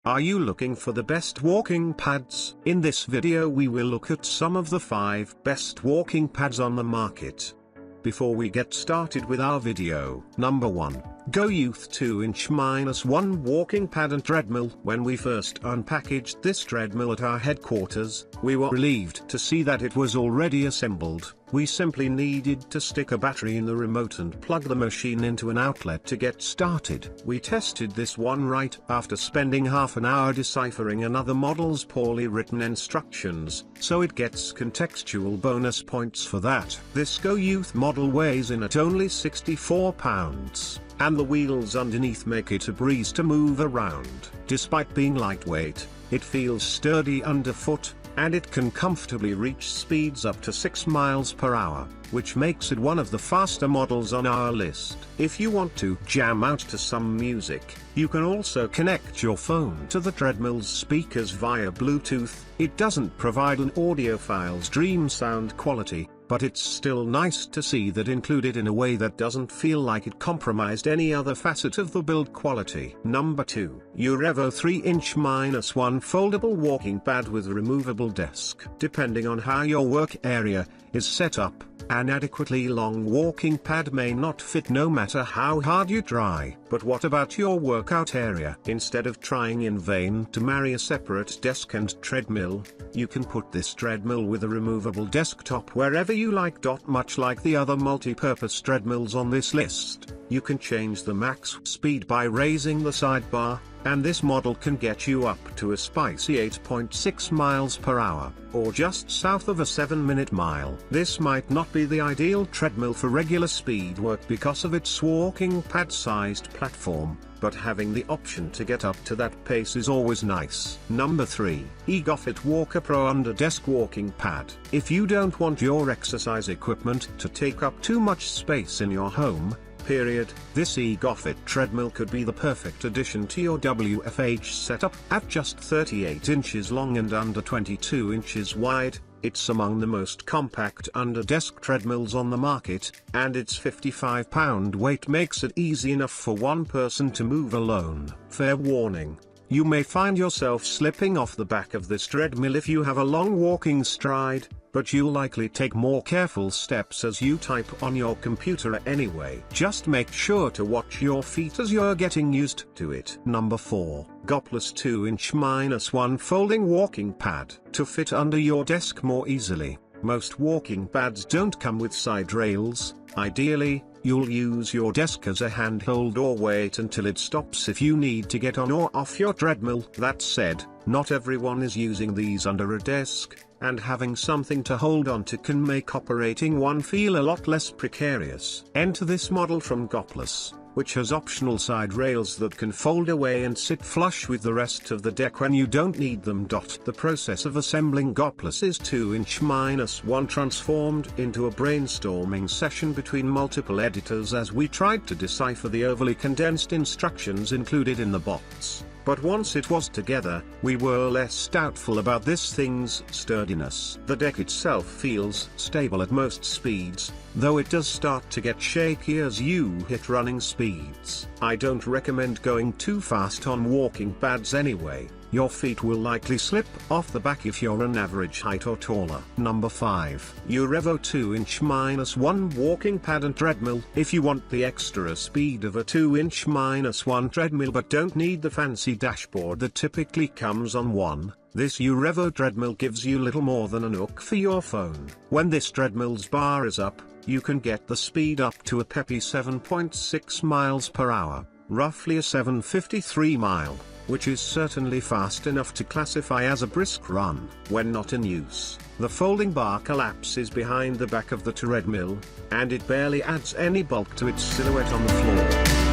Are you looking for the best walking pads? In this video we will look at some of the 5 best walking pads on the market. Before we get started with our video, number 1, GoYouth 2-inch-1 walking pad and treadmill. When we first unpackaged this treadmill at our headquarters, we were relieved to see that it was already assembled. We simply needed to stick a battery in the remote and plug the machine into an outlet to get started. We tested this one right after spending half an hour deciphering another model's poorly written instructions, so it gets contextual bonus points for that. This GoYouth model weighs in at only 64 pounds, and the wheels underneath make it a breeze to move around. Despite being lightweight, it feels sturdy underfoot, and it can comfortably reach speeds up to 6 miles per hour, which makes it one of the faster models on our list. If you want to jam out to some music, you can also connect your phone to the treadmill's speakers via Bluetooth. It doesn't provide an audiophile's dream sound quality, but it's still nice to see that included in a way that doesn't feel like it compromised any other facet of the build quality. Number 2, Urevo 3-inch-1 foldable walking pad with removable desk. Depending on how your work area is set up, an adequately long walking pad may not fit no matter how hard you try. But what about your workout area? Instead of trying in vain to marry a separate desk and treadmill, you can put this treadmill with a removable desktop wherever you like. Much like the other multi-purpose treadmills on this list, you can change the max speed by raising the sidebar, and this model can get you up to a spicy 8.6 miles per hour, or just south of a 7-minute mile. This might not be the ideal treadmill for regular speed work because of its walking pad-sized platform, but having the option to get up to that pace is always nice. Number 3, GoYouth Walker Pro Under Desk Walking Pad. If you don't want your exercise equipment to take up too much space in your home, this GoYouth treadmill could be the perfect addition to your WFH setup. At just 38 inches long and under 22 inches wide, it's among the most compact under-desk treadmills on the market, and its 55-pound weight makes it easy enough for one person to move alone. Fair warning: you may find yourself slipping off the back of this treadmill if you have a long walking stride, but you'll likely take more careful steps as you type on your computer anyway. Just make sure to watch your feet as you're getting used to it. Number 4, Goplus 2-inch-1 folding walking pad. To fit under your desk more easily, most walking pads don't come with side rails. Ideally, you'll use your desk as a handhold or wait until it stops if you need to get on or off your treadmill. That said, not everyone is using these under a desk, and having something to hold on to can make operating one feel a lot less precarious. Enter this model from Goplus, which has optional side rails that can fold away and sit flush with the rest of the deck when you don't need them. The process of assembling Goplus's 2-inch-1 transformed into a brainstorming session between multiple editors as we tried to decipher the overly condensed instructions included in the box. But once it was together, we were less doubtful about this thing's sturdiness. The deck itself feels stable at most speeds, though it does start to get shaky as you hit running speeds. I don't recommend going too fast on walking pads anyway. Your feet will likely slip off the back if you're an average height or taller. Number 5, Urevo 2-inch-1 walking pad and treadmill. If you want the extra speed of a 2-inch-1 treadmill but don't need the fancy dashboard that typically comes on one, this Urevo treadmill gives you little more than a nook for your phone. When this treadmill's bar is up, you can get the speed up to a peppy 7.6 miles per hour, roughly a 753 mile. Which is certainly fast enough to classify as a brisk run. When not in use, the folding bar collapses behind the back of the treadmill, and it barely adds any bulk to its silhouette on the floor.